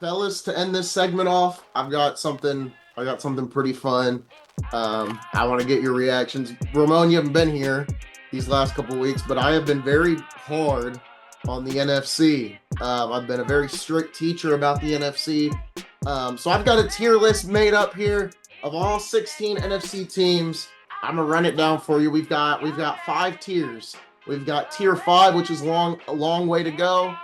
fellas, to end this segment off, I've got something. I got something pretty fun. I want to get your reactions. Ramon, you haven't been here these last couple of weeks, but I have been very hard on the NFC. I've been a very strict teacher about the NFC. So I've got a tier list made up here of all 16 NFC teams. I'm gonna run it down for you. We've got 5 tiers. We've got tier 5, which is a long way to go.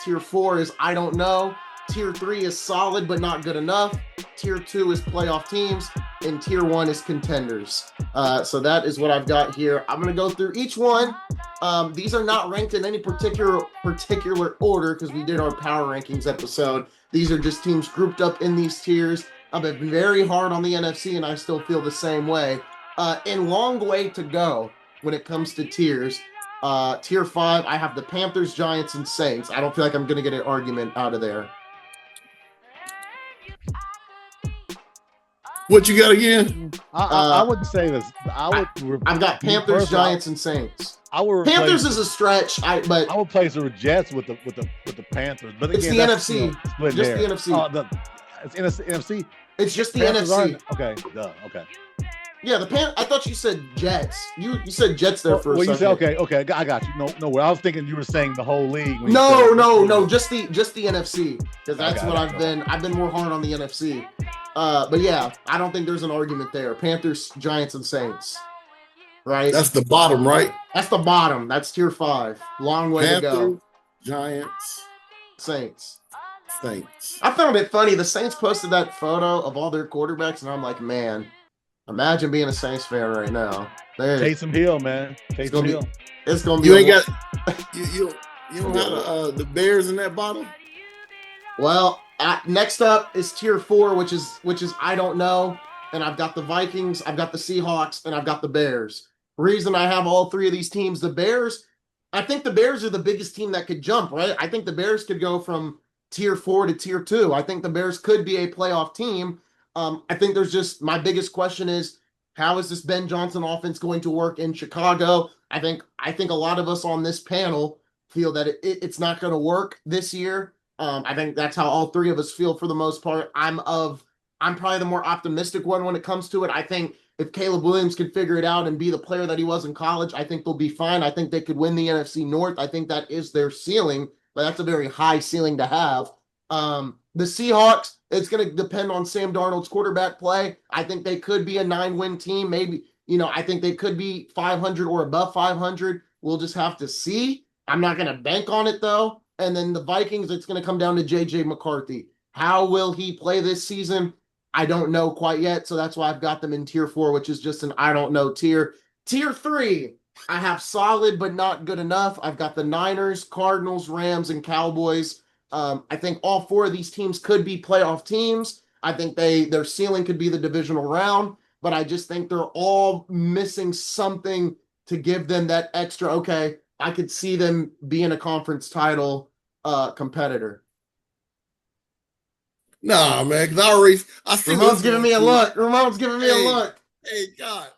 Tier 4 is I don't know. Tier 3 is solid but not good enough. Tier 2 is playoff teams, and Tier 1 is contenders. So that is what I've got here. I'm going to go through each one. These are not ranked in any particular order because we did our power rankings episode. These are just teams grouped up in these tiers. I've been very hard on the NFC, and I still feel the same way. And long way to go when it comes to tiers. Tier 5, I have the Panthers, Giants, and Saints. I don't feel like I'm going to get an argument out of there. What you got again? I wouldn't say this. I've got Panthers, Giants, and Saints. Panthers is a stretch, but I would place the Jets with the Panthers. But it's again, the NFC. Just the NFC. It's NFC. It's just the Panthers NFC. Okay. Okay. Yeah, I thought you said Jets. You said Jets there for a second. You said okay. I got you. No. I was thinking you were saying the whole league. No. Just the NFC because that's what I've been. I've been more hard on the NFC. But yeah, I don't think there's an argument there. Panthers, Giants, and Saints. Right. That's the bottom, right? That's the bottom. That's tier 5. Long way to go. Giants, Saints. Saints. I found it funny. The Saints posted that photo of all their quarterbacks, and I'm like, man. Imagine being a Saints fan right now. Taysom Hill, man. Taysom Hill. It's gonna be. You ain't got. You don't have the Bears in that bottom. Well, next up is tier 4, which is I don't know, and I've got the Vikings, I've got the Seahawks, and I've got the Bears. Reason I have all 3 of these teams, the Bears. I think the Bears are the biggest team that could jump, right? I think the Bears could go from tier 4 to tier 2. I think the Bears could be a playoff team. I think there's just my biggest question is how is this Ben Johnson offense going to work in Chicago? I think a lot of us on this panel feel that it's not going to work this year. I think that's how all 3 of us feel for the most part. I'm probably the more optimistic one when it comes to it. I think if Caleb Williams could figure it out and be the player that he was in college, I think they'll be fine. I think they could win the NFC North. I think that is their ceiling, but that's a very high ceiling to have. The Seahawks, it's going to depend on Sam Darnold's quarterback play. I think they could be a 9-win team. Maybe, I think they could be 500 or above 500. We'll just have to see. I'm not going to bank on it, though. And then the Vikings, it's going to come down to J.J. McCarthy. How will he play this season? I don't know quite yet, so that's why I've got them in tier 4, which is just an I don't know tier. Tier 3, I have solid but not good enough. I've got the Niners, Cardinals, Rams, and Cowboys. I think all 4 of these teams could be playoff teams. I think their ceiling could be the divisional round, but I just think they're all missing something to give them that extra, okay, I could see them being a conference title competitor. Nah, man, because I see Ramon's giving me a look. Hey, God.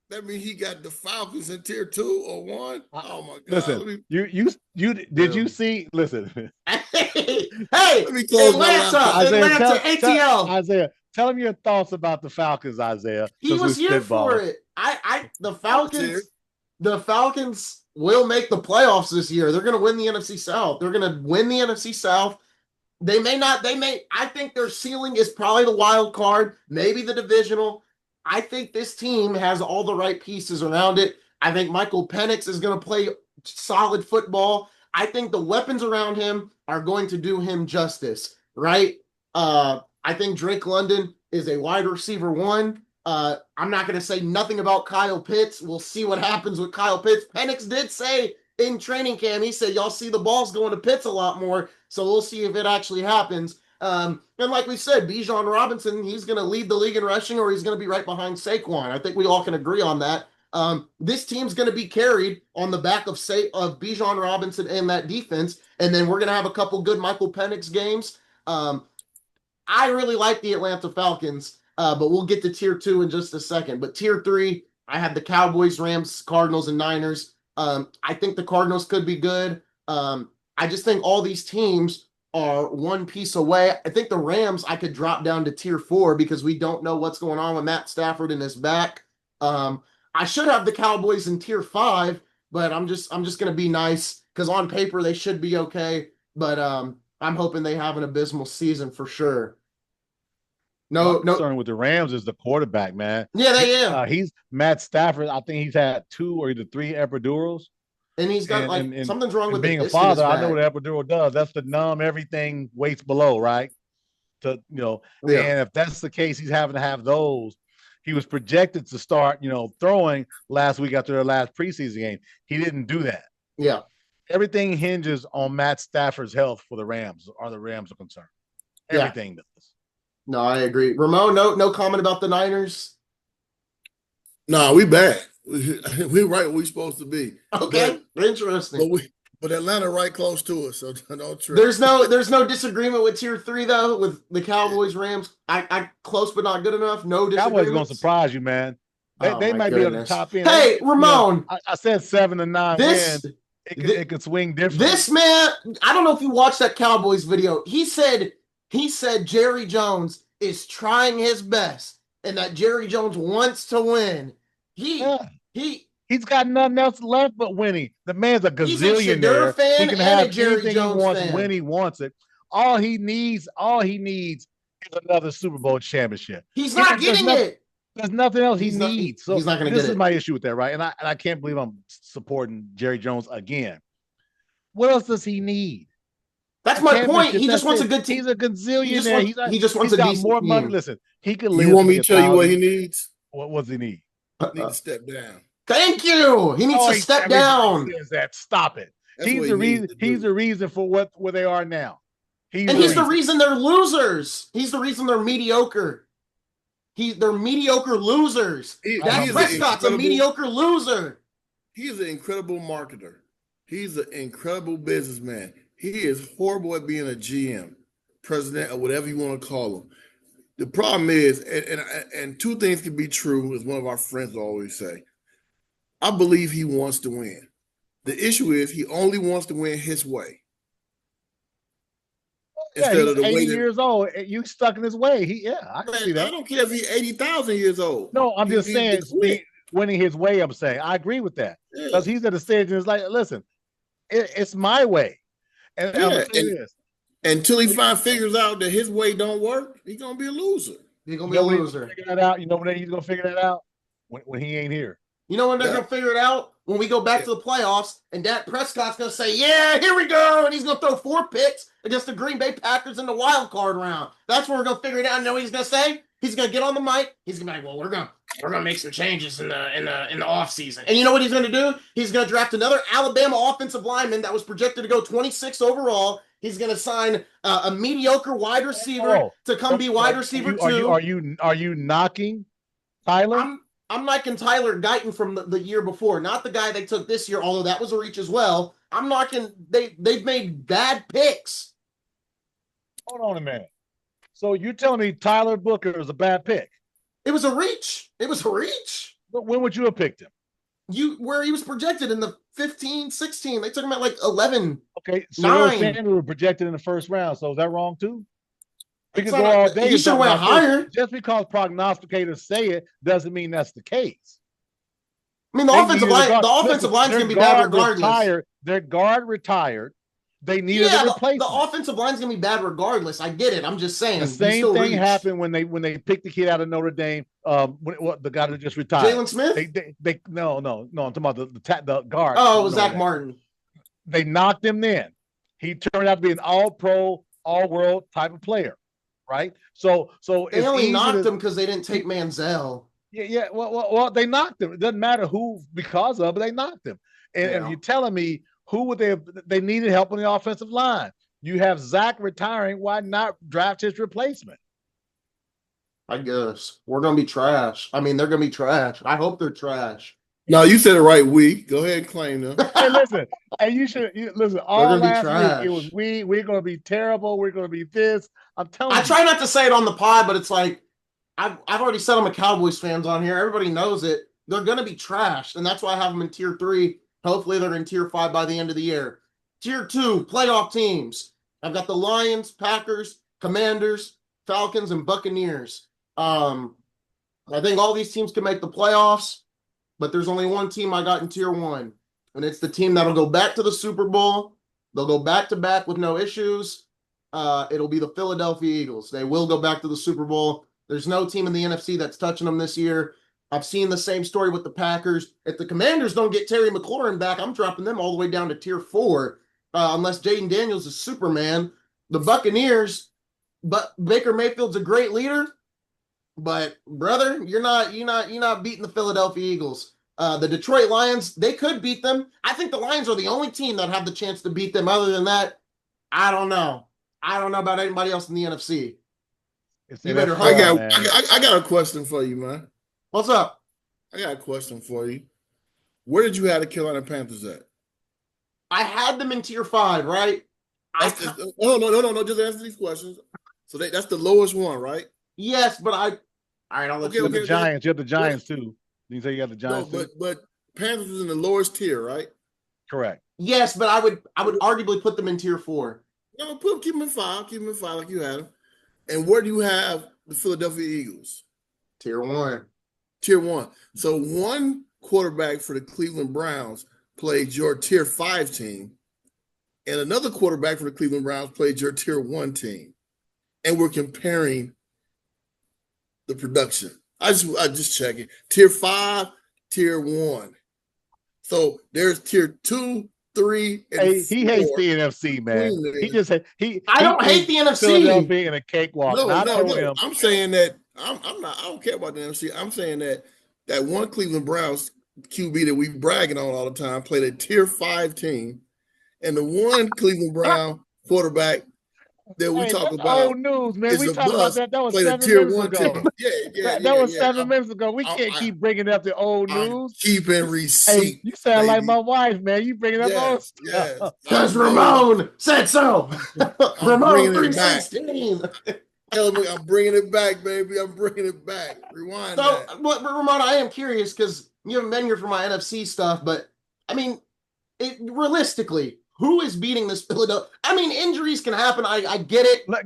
That means he got the Falcons in tier 2 or 1. Oh my God! Listen, did you see? Listen, hey, let me close Atlanta, ATL. Isaiah, tell him your thoughts about the Falcons, Isaiah. He was here for it. The Falcons will make the playoffs this year. They're going to win the NFC South. They may. I think their ceiling is probably the wild card, maybe the divisional. I think this team has all the right pieces around it. I think Michael Penix is going to play solid football. I think the weapons around him are going to do him justice, right? I think Drake London is a wide receiver 1. I'm not going to say nothing about Kyle Pitts. We'll see what happens with Kyle Pitts. Penix did say in training camp, he said, y'all see the balls going to Pitts a lot more, so we'll see if it actually happens. And like we said, Bijan Robinson, he's going to lead the league in rushing or he's going to be right behind Saquon. I think we all can agree on that. This team's going to be carried on the back of Bijan Robinson and that defense, and then we're going to have a couple good Michael Penix games. I really like the Atlanta Falcons, but we'll get to tier 2 in just a second. But tier 3, I have the Cowboys, Rams, Cardinals, and Niners. I think the Cardinals could be good. I just think all these teams are one piece away. I think the Rams I could drop down to tier 4 because we don't know what's going on with Matt Stafford and his back. I should have the Cowboys in tier 5, but I'm just gonna be nice because on paper they should be okay. But I'm hoping they have an abysmal season for sure. My No, concern with the Rams is the quarterback, man. yeah. He's Matt Stafford. I think he's had 2 or either 3 epidurals. And he's got something's wrong with the being a disc in his father, I know back. what epidural does. That's to numb everything waist below, right? Yeah. And if that's the case, he's having to have those. He was projected to start, throwing last week after their last preseason game. He didn't do that. Yeah. Everything hinges on Matt Stafford's health for the Rams, or the Rams are concerned. Everything does. No, I agree. Ramon, no comment about the Niners. No, we bad. We right where we supposed to be. Okay, interesting. But Atlanta right close to us, so don't trip. There's no disagreement with tier 3 though, with the Cowboys, Rams. I close but not good enough. No disagreement. Cowboys gonna surprise you, man. They might be on the top end. Hey, Ramon. I said 7-9 wins. It could swing different. This man, I don't know if you watched that Cowboys video. He said Jerry Jones is trying his best and that Jerry Jones wants to win. He's got nothing else left but winning. The man's a gazillionaire. Fan he can have Jerry anything Jones he wants fan. when he wants it. All he needs is another Super Bowl championship. He's not getting it. There's nothing else he needs. So he's not going to get it. This is my issue with that, right? And I can't believe I'm supporting Jerry Jones again. What else does he need? That's my point. He just wants a good team. He's a gazillionaire. He just wants a decent more money. team. Listen, he could live. You want me to tell you what he needs? What does he need? He needs to step down. Thank you. He needs to step down. Stop it. He's the reason. He's the reason for where they are now. He's the reason they're losers. He's the reason they're mediocre. They're mediocre losers. Dak Prescott's a mediocre loser. He is an incredible marketer. He's an incredible businessman. He is horrible at being a GM, president, or whatever you want to call him. The problem is, and two things can be true, as one of our friends always say. I believe he wants to win. The issue is he only wants to win his way. Instead of the 80 years old, you stuck in his way. I can see that. I don't care if he's 80,000 years old. No, I'm just saying, winning his way. I'm saying I agree with that because he's at a stage and it's like, listen, it's my way, and until he figures out that his way don't work, he's gonna be a loser. He's gonna be a loser. Figure that out. You know when he's gonna figure that out when he ain't here. You know when they're gonna figure it out? When we go back to the playoffs and Dak Prescott's gonna say, "Yeah, here we go," and he's gonna throw 4 picks against the Green Bay Packers in the wild card round. That's when we're gonna figure it out. And know what he's gonna say? He's gonna get on the mic. He's gonna be like, "Well, we're gonna make some changes in the off season." And you know what he's gonna do? He's gonna draft another Alabama offensive lineman that was projected to go 26 overall. He's gonna sign a mediocre wide receiver to come be wide receiver 2. Are you knocking Tyler? I'm knocking Tyler Guyton from the year before, not the guy they took this year, although that was a reach as well. I'm knocking they've made bad picks. Hold on a minute. So you're telling me Tyler Booker is a bad pick? It was a reach. But when would you have picked him? Where he was projected in the 15, 16. They took him at like 11. Okay, so Sanders was projected in the first round. So is that wrong too? He should have went higher. Just because prognosticators say it doesn't mean that's the case. I mean, the offensive line's going to be bad regardless. Their guard retired. They needed a replacement. The offensive line's going to be bad regardless. I get it. I'm just saying. The same thing happened when they picked the kid out of Notre Dame. The guy that just retired. Jalen Smith? No. I'm talking about the guard. Oh, it was Zach Martin. They knocked him then. He turned out to be an all-pro, all-world type of player. Right, so they only knocked him because they didn't take Manziel. Yeah. Well, they knocked him. It doesn't matter who because of, but they knocked him. And if you're telling me who would they needed help on the offensive line. You have Zach retiring. Why not draft his replacement? I guess we're gonna be trash. I mean, they're gonna be trash. I hope they're trash. No, you said it right. Go ahead and claim them. Hey, listen. And you should listen. All last week it was we're going to be terrible. We're going to be this. I'm telling you. I try not to say it on the pod, but it's like I've already said I'm a Cowboys fans on here. Everybody knows it. They're going to be trashed, and that's why I have them in tier 3. Hopefully, they're in tier 5 by the end of the year. Tier 2 playoff teams: I've got the Lions, Packers, Commanders, Falcons, and Buccaneers. I think all these teams can make the playoffs, but there's only one team I got in tier 1, and it's the team that'll go back to the Super Bowl. They'll go back to back with no issues. It'll be the Philadelphia Eagles. They will go back to the Super Bowl. There's no team in the NFC that's touching them this year. I've seen the same story with the Packers. If the Commanders don't get Terry McLaurin back, I'm dropping them all the way down to tier 4, unless Jaden Daniels is Superman. The Buccaneers, but Baker Mayfield's a great leader, but brother, you're not beating the Philadelphia Eagles. The Detroit Lions, they could beat them. I think the Lions are the only team that have the chance to beat them. Other than that, I don't know. I don't know about anybody else in the NFC. You better hope. I got a question for you, man. What's up? I got a question for you. Where did you have the Carolina Panthers at? I had them in tier 5, right? No. Just answer these questions. So that's the lowest one, right? Yes, but all right, I'll let you. The Giants. You have the Giants too. You say you have the Giants too. But Panthers was in the lowest tier, right? Correct. Yes, but I would arguably put them in tier 4. No, keep them in 5. Keep them in 5 like you had them. And where do you have the Philadelphia Eagles? Tier 1. Tier 1. So one quarterback for the Cleveland Browns played your tier 5 team, and another quarterback for the Cleveland Browns played your tier 1 team. And we're comparing the production. I just checking. Tier 5, tier 1. So there's tier 2, 3, and 4. He hates the NFC, man. I don't hate the NFC. Philadelphia in a cakewalk. No. I'm saying that I don't care about the NFC. I'm saying that one Cleveland Browns QB that we bragging on all the time played a tier 5 team, and the one Cleveland Brown quarterback that we talk about. Old news, man. We talked about that. That was 7 minutes ago. That was 7 minutes ago. We can't keep bringing up the old news. Keeping receipt. Hey, you sound like my wife, man. You bringing up old stuff. Because Ramon said so. Ramon 316. I'm bringing it back, baby. I'm bringing it back. Rewind that. But Ramon, I am curious because you haven't been here for my NFC stuff, but I mean, realistically, who is beating this Philadelphia? I mean, injuries can happen. I get it. Let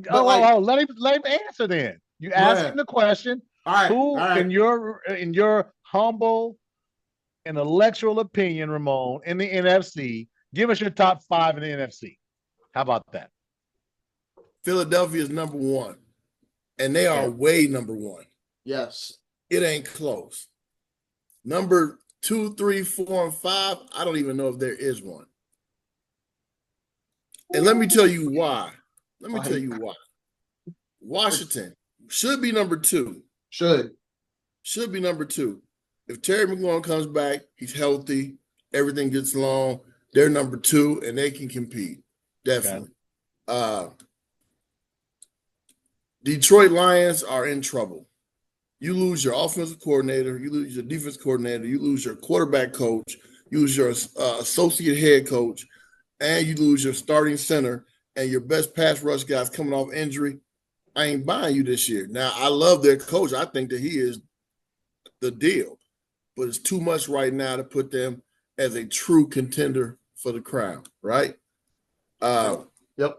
him answer then. You ask him the question. All right. Who, in your humble intellectual opinion, Ramon, in the NFC, give us your top 5 in the NFC. How about that? Philadelphia is number 1, and they are way number 1. Yes. It ain't close. Number 2, 3, 4, and 5, I don't even know if there is one. And let me tell you why. Washington should be number 2. Should be number 2. If Terry McLaurin comes back, he's healthy, everything gets along, they're number 2, and they can compete. Definitely. Okay. Detroit Lions are in trouble. You lose your offensive coordinator, you lose your defense coordinator, you lose your quarterback coach, you lose your associate head coach, and you lose your starting center, and your best pass rush guys coming off injury. I ain't buying you this year. Now, I love their coach. I think that he is the deal, but it's too much right now to put them as a true contender for the crown, right? Yep.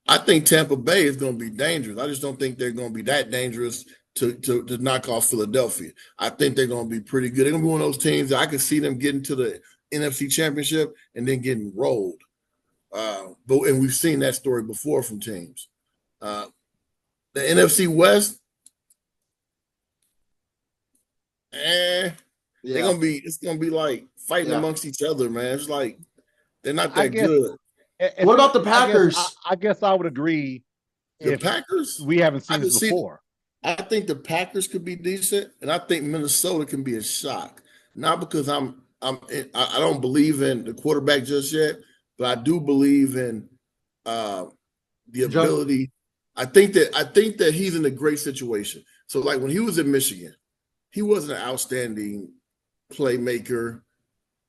I think Tampa Bay is going to be dangerous. I just don't think they're going to be that dangerous to knock off Philadelphia. I think they're going to be pretty good. They're going to be one of those teams that I could see them getting to the NFC Championship and then getting rolled. And we've seen that story before from teams. The NFC West, it's gonna be like fighting amongst each other, man. It's like they're not that good. What about the Packers? I guess I would agree. The Packers, we haven't seen this before. I think the Packers could be decent, and I think Minnesota can be a shock. Not because I don't believe in the quarterback just yet, but I do believe in the ability. I think that he's in a great situation. So, like when he was in Michigan, he wasn't an outstanding playmaker.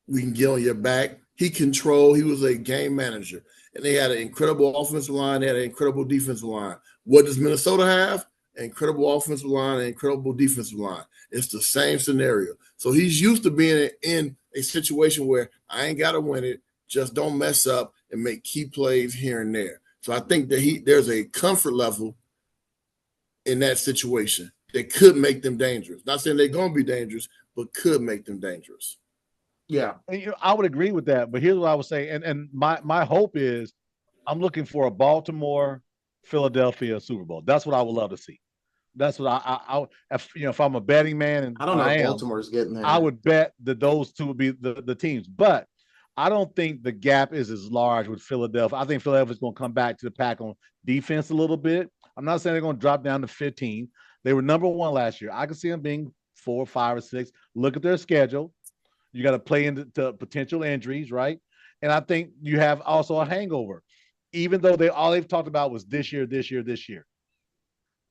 We can get on your back. He controlled. He was a game manager, and they had an incredible offensive line. They had an incredible defensive line. What does Minnesota have? An incredible offensive line, an incredible defensive line. It's the same scenario. So he's used to being in a situation where I ain't got to win it. Just don't mess up and make key plays here and there. So I think that there's a comfort level in that situation that could make them dangerous. Not saying they're going to be dangerous, but could make them dangerous. Yeah. And, I would agree with that. But here's what I would say. And my hope is I'm looking for a Baltimore, Philadelphia Super Bowl. That's what I would love to see. That's what I if I'm a betting man, and I don't know if am, Baltimore's getting there. I would bet that those two would be the teams. But I don't think the gap is as large with Philadelphia. I think Philadelphia's going to come back to the pack on defense a little bit. I'm not saying they're going to drop down to 15. They were number 1 last year. I can see them being 4, 5, or 6. Look at their schedule. You got to play into potential injuries, right? And I think you have also a hangover. Even though all they've talked about was this year.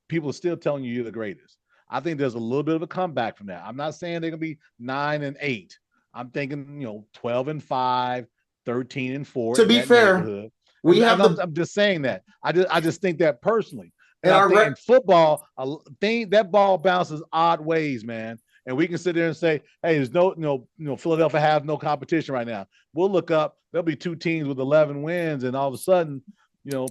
People are still telling you you're the greatest. I think there's a little bit of a comeback from that. I'm not saying they're going to be 9-8. I'm thinking, 12-5, 13-4. To be fair, I'm just saying that. I just think that personally. And I think in football, that ball bounces odd ways, man. And we can sit there and say, hey, there's Philadelphia has no competition right now. We'll look up, there'll be 2 teams with 11 wins, and all of a sudden,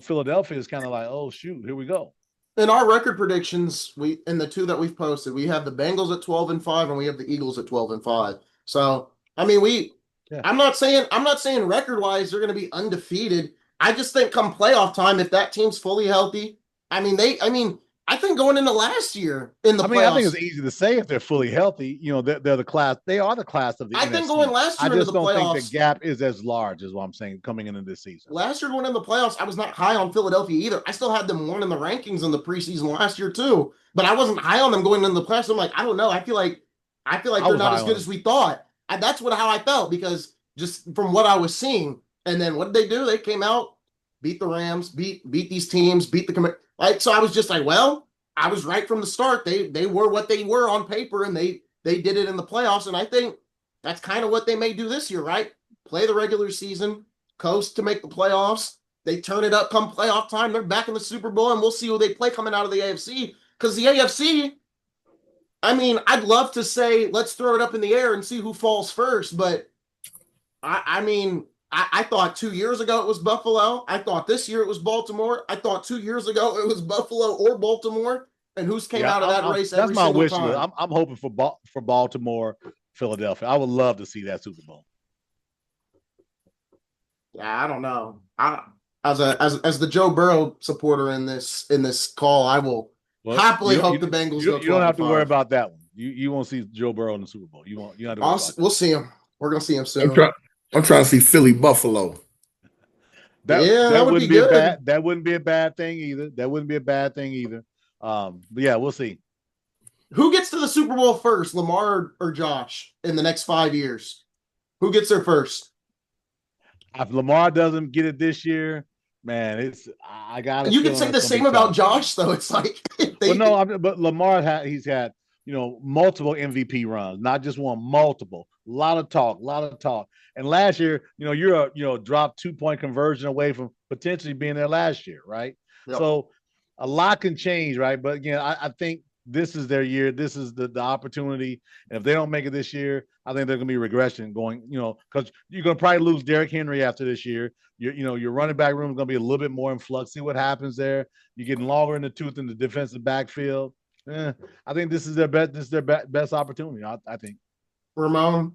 Philadelphia is kind of like, oh shoot, here we go. In our record predictions, in the 2 that we've posted, we have the Bengals at 12-5 and we have the Eagles at 12-5. So I mean, I'm not saying record-wise they're going to be undefeated. I just think come playoff time, if that team's fully healthy, I think going into last year in the playoffs. I think it's easy to say if they're fully healthy. They're the class. They are the class of the NFC. I think going last year into the playoffs. I just don't think the gap is as large as what I'm saying coming into this season. Last year going into the playoffs, I was not high on Philadelphia either. I still had them 1 in the rankings in the preseason last year too, but I wasn't high on them going into the playoffs. I'm like, I don't know. I feel like they're not as good as we thought. That's how I felt, because just from what I was seeing. And then what did they do? They came out, beat the Rams, beat these teams, beat the so I was just like, well, I was right from the start. They were what they were on paper, and they did it in the playoffs. And I think that's kind of what they may do this year, right? Play the regular season, coast to make the playoffs. They turn it up come playoff time. They're back in the Super Bowl, and we'll see who they play coming out of the AFC. Because the AFC, I'd love to say let's throw it up in the air and see who falls first, but I thought 2 years ago it was Buffalo. I thought this year it was Baltimore. I thought 2 years ago it was Buffalo or Baltimore. And who's came out of that race every single time? That's my wish list. I'm hoping for Baltimore, Philadelphia. I would love to see that Super Bowl. Yeah, I don't know. As the Joe Burrow supporter in this call, I will happily hope the Bengals go 12-5. You don't have to worry about that one. You won't see Joe Burrow in the Super Bowl. You won't. You have to worry about that. We'll see him. We're gonna see him soon. I'm trying to see Philly Buffalo. That would be good. That wouldn't be a bad thing either. But yeah, we'll see. Who gets to the Super Bowl first, Lamar or Josh, in the next 5 years? Who gets there first? If Lamar doesn't get it this year, man, I got to. You can say the same about Josh, though. It's like, but Lamar he's had multiple MVP runs, not just one, multiple. A lot of talk. And last year, you're a drop 2-point conversion away from potentially being there last year, right? Yep. So a lot can change, right? But again, I think this is their year. This is the opportunity. And if they don't make it this year, I think there's going to be regression going, because you're going to probably lose Derrick Henry after this year. Your running back room is going to be a little bit more in flux. See what happens there. You're getting longer in the tooth in the defensive backfield. I think this is their best. This is their best opportunity. I think. Ramon,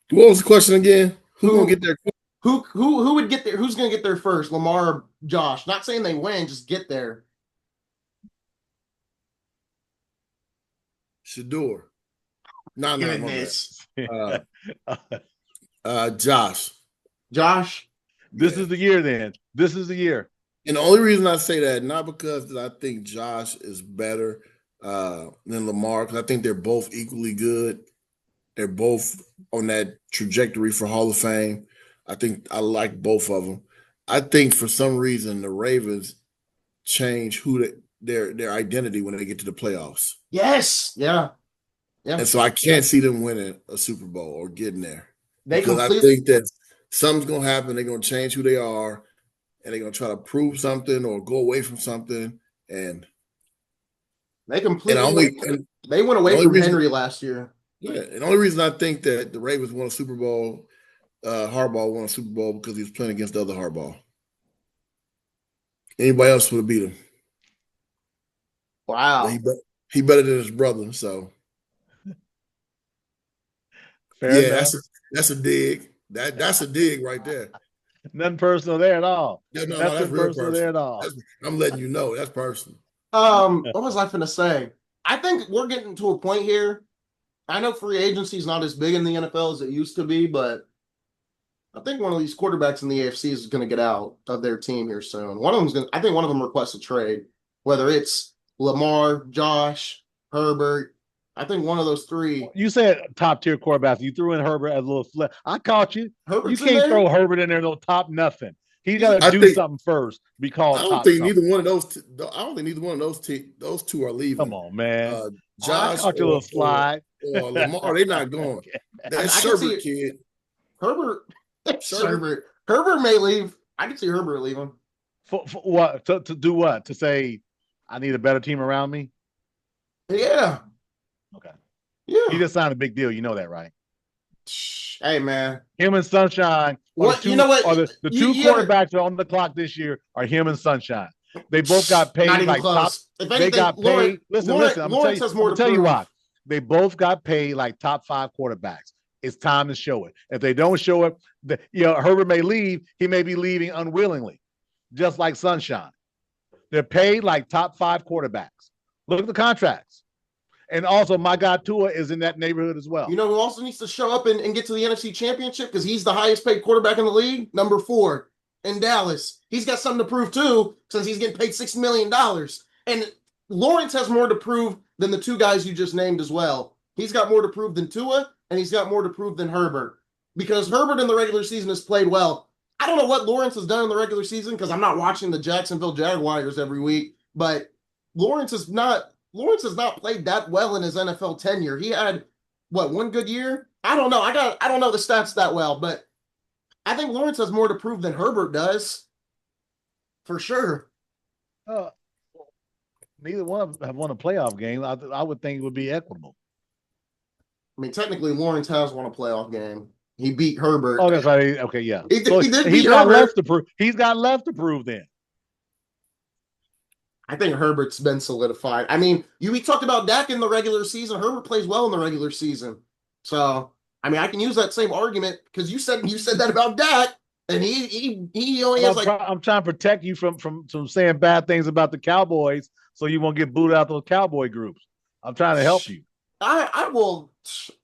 what was the question again? Who gonna get there? Who would get there? Who's gonna get there first? Lamar or Josh? Not saying they win, just get there. Shador. No. Josh. Josh. This is the year. Then this is the year. And the only reason I say that, not because I think Josh is better than Lamar, because I think they're both equally good. They're both on that trajectory for Hall of Fame. I think I like both of them. I think for some reason the Ravens change their identity when they get to the playoffs. Yes. Yeah. And so I can't see them winning a Super Bowl or getting there. I think that something's going to happen. They're going to change who they are, and they're going to try to prove something or go away from something. And they completely they went away from Henry last year. Yeah, and the only reason I think that the Ravens won a Super Bowl, Harbaugh won a Super Bowl, because he was playing against the other Harbaugh. Anybody else would have beat him. Wow. He better than his brother. So Fair enough. that's a dig. That's a dig right there. Nothing personal there at all. No, Nothing that's real personal there at all. I'm letting you know that's personal. What was I finna say? I think we're getting to a point here. I know free agency is not as big in the NFL as it used to be, but I think one of these quarterbacks in the AFC is going to get out of their team here soon. I think one of them requests a trade, whether it's Lamar, Josh, Herbert. I think one of those three. You said top tier quarterbacks. You threw in Herbert as a little flip. I caught you. Herbert's you can't throw Herbert in there no top nothing. He's got to do something first. Be called. I don't think neither one of those. I don't think neither one of those two are leaving. Come on, man. Josh caught your little slide. Or Lamar, they're not going. That Sherbert kid. Herbert may leave. I can see Herbert leaving. For what? To do what? To say, I need a better team around me? Yeah. Okay. Yeah. He just signed a big deal. You know that, right? Hey, man. Him and Sunshine. You know what? The two quarterbacks are on the clock this year are him and Sunshine. They both got paid like close. Top. They got paid. Listen. I'm going to tell you why. They both got paid like top 5 quarterbacks. It's time to show it. If they don't show it, Herbert may leave. He may be leaving unwillingly, just like Sunshine. They're paid like top 5 quarterbacks. Look at the contracts. And also, my guy Tua is in that neighborhood as well. You know who also needs to show up and get to the NFC Championship because he's the highest paid quarterback in the league? Number 4 in Dallas. He's got something to prove too since he's getting paid $6 million. And Lawrence has more to prove than the 2 guys you just named as well. He's got more to prove than Tua, and he's got more to prove than Herbert. Because Herbert in the regular season has played well. I don't know what Lawrence has done in the regular season because I'm not watching the Jacksonville Jaguars every week, but Lawrence has not played that well in his NFL tenure. He had one good year? I don't know. I don't know the stats that well, but I think Lawrence has more to prove than Herbert does. For sure. Neither one of them have won a playoff game. I would think it would be equitable. I mean, technically, Lawrence has won a playoff game. He beat Herbert. Oh, that's right. Okay, yeah. He did he's got left to prove. He's got left to prove then. I think Herbert's been solidified. I mean, we talked about Dak in the regular season. Herbert plays well in the regular season. So, I mean, I can use that same argument because you said that about Dak, and he only has I'm trying to protect you from saying bad things about the Cowboys so you won't get booted out those Cowboy groups. I'm trying to help you. I will.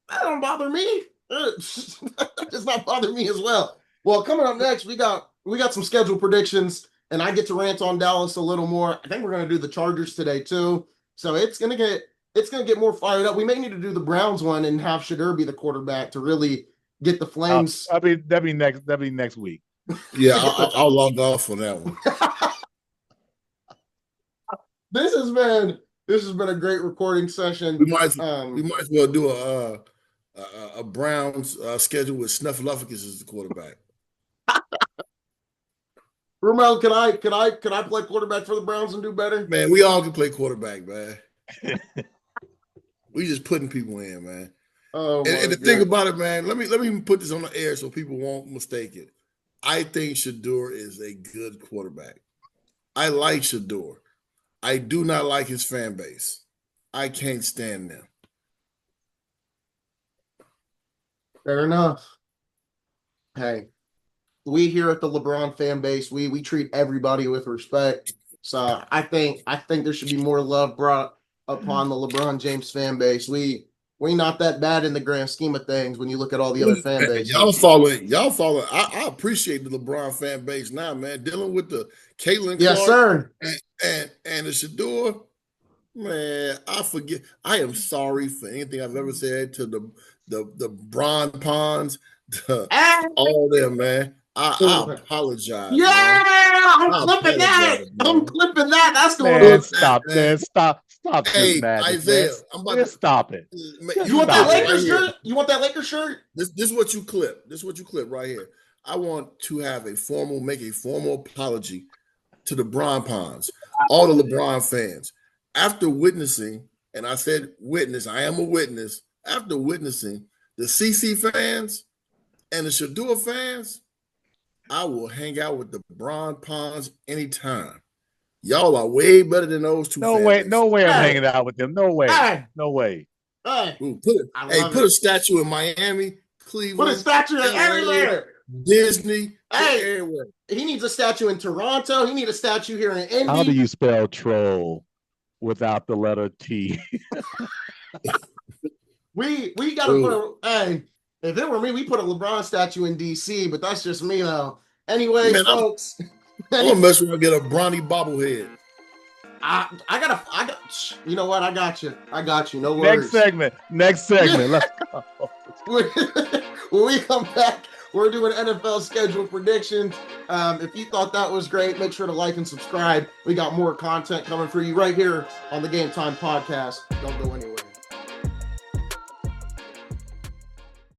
That don't bother me. That does not bother me as well. Well, coming up next, we got some schedule predictions, and I get to rant on Dallas a little more. I think we're going to do the Chargers today too, so it's gonna get more fired up. We may need to do the Browns one and have Shadur be the quarterback to really get the Flames. That'd be next week. Yeah, I'll log off on that one. This has been a great recording session. We might as well do a Browns schedule with Snuffleupagus as the quarterback. Ramon, can I play quarterback for the Browns and do better? Man, we all can play quarterback, man. We just putting people in, man. Oh, and the thing about it, man, let me put this on the air so people won't mistake it. I think Shadur is a good quarterback. I like Shadur. I do not like his fan base. I can't stand them. Fair enough. Hey, we here at the LeBron fan base, we treat everybody with respect. So I think there should be more love brought upon the LeBron James fan base. We not that bad in the grand scheme of things when you look at all the other fan bases. Y'all following. I appreciate the LeBron fan base now, man. Dealing with the Caitlin Clark, yes, sir, and the Shadur, man. I forget. I am sorry for anything I've ever said to the Bron Ponds, all them, man. I apologize. Yeah, man. I'm clipping that. That's going on. Stop, man. Stop. Hey, madness, Isaiah, man. I'm about to stop it. You want that Lakers shirt? You want that Lakers shirt? This is what you clip. This is what you clip right here. I want to make a formal apology to the Bron Ponds, all the LeBron fans. After witnessing, and I said witness, I am a witness. After witnessing the CC fans and the Shadur fans, I will hang out with the Bron Ponds anytime. Y'all are way better than those two. No way, no way I'm Hey. hanging out with them. No way. Hey. No way. Hey, Ooh, I love put it. a statue in Miami, Cleveland. Put a statue in LA, everywhere. Disney, Hey. everywhere. He needs a statue in Toronto. He needs a statue here in Indy. How do you spell troll without the letter T? We gotta Ooh. put a, hey, if it were me, we put a LeBron statue in DC, but that's just me though. Anyways, Man, folks. I'm gonna mess around and get a Bronny bobblehead. I got you know what? I got you. No worries. Next segment. Let's go. When we come back, we're doing NFL schedule predictions. If you thought that was great, make sure to like and subscribe. We got more content coming for you right here on the Game Time Podcast. Don't go anywhere.